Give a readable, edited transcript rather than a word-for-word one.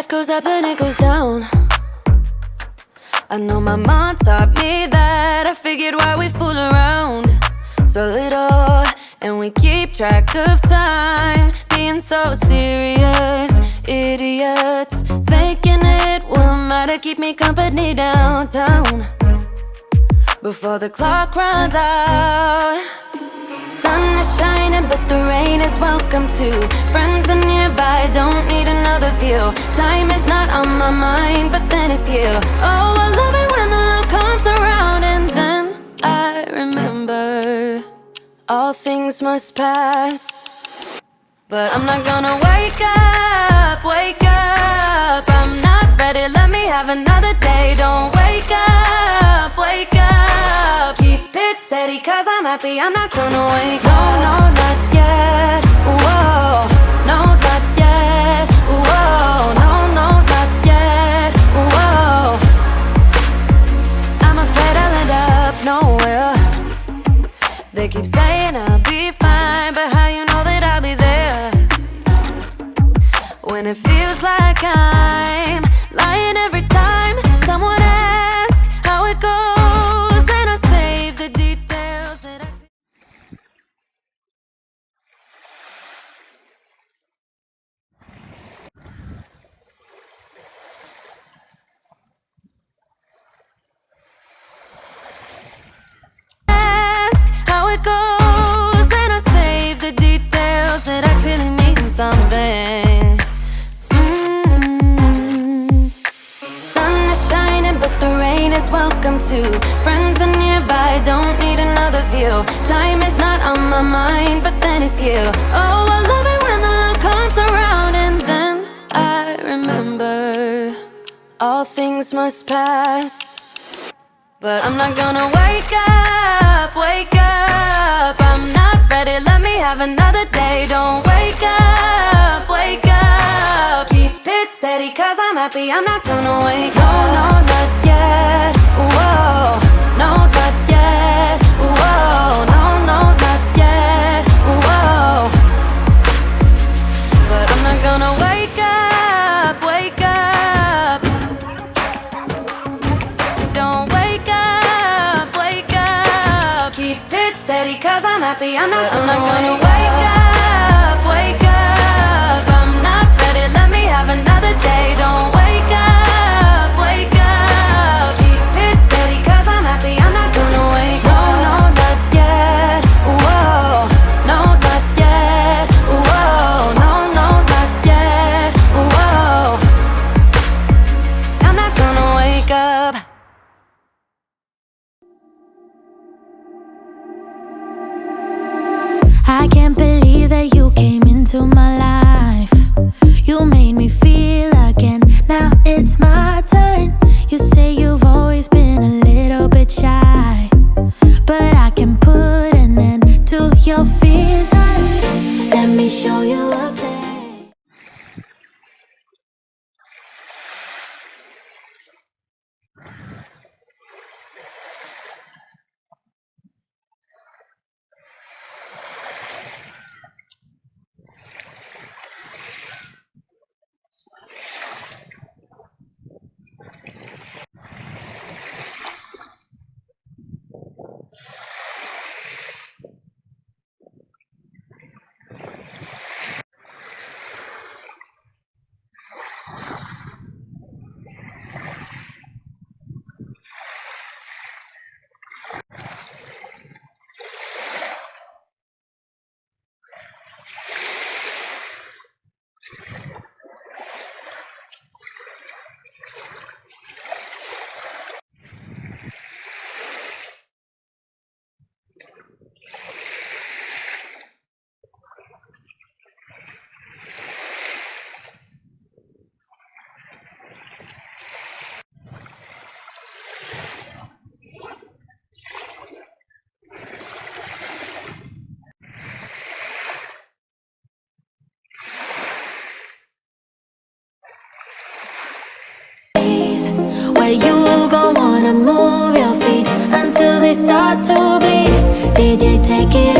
goes up and it goes down. I know my mom taught me that. I figured why we fool around so little, and we keep track of time, being so serious. Idiots thinking it will matter, keep me company downtown before the clock runs out. Sun is shining, but the rain is welcome too. Friends are nearby, don't need another view. Time is not on my mind, but then it's you. Oh, I love it when the love comes around, and then I remember all things must pass. But I'm not gonna wake up, wake up. I'm not ready, let me have another day. Don't wake up, wake up. Keep it steady, cause I'm happy, I'm not gonna wake up. No, no, not yet, whoa. No, not yet, whoa. No, no, not yet, whoa. I'm afraid I'll end up nowhere. They keep saying I'll be fine, but how you know that I'll be there when it feels like I'm lying every time someone asks how it goes, and I save the details that actually. Ask how it goes, and I save the details that actually mean something. Sun is shining, but the rain is welcome too. Friends are nearby, don't need another view. Time is not on my mind, but then it's you. Oh, I love it when the love comes around, and then I remember all things must pass. But I'm not gonna wake up, wake up. I'm not ready, let me have another day. Don't wake up, wake up. Keep it steady, cause I'm happy, I'm not gonna wake up. No, no, not yet, whoa. No, not yet, whoa. No, no, not yet, whoa. But I'm not gonna wake up, wake up. Don't wake up, wake up. Keep it steady, cause I'm happy, I'm not gonna wake up, wake up. I'm not ready, let me have another day. Don't wake up, wake up. Keep it steady, cause I'm happy, I'm not gonna wake up. No, no, not yet, whoa. No, not yet, whoa. No, no, not yet, whoa. I'm not gonna wake up. I can't believe that you came into my life. You made me feel again, now it's my turn. You say you've always been a little bit shy, but I can put an end to your fears. Let me show you a place. Where you gon' wanna move your feet until they start to bleed. DJ, take it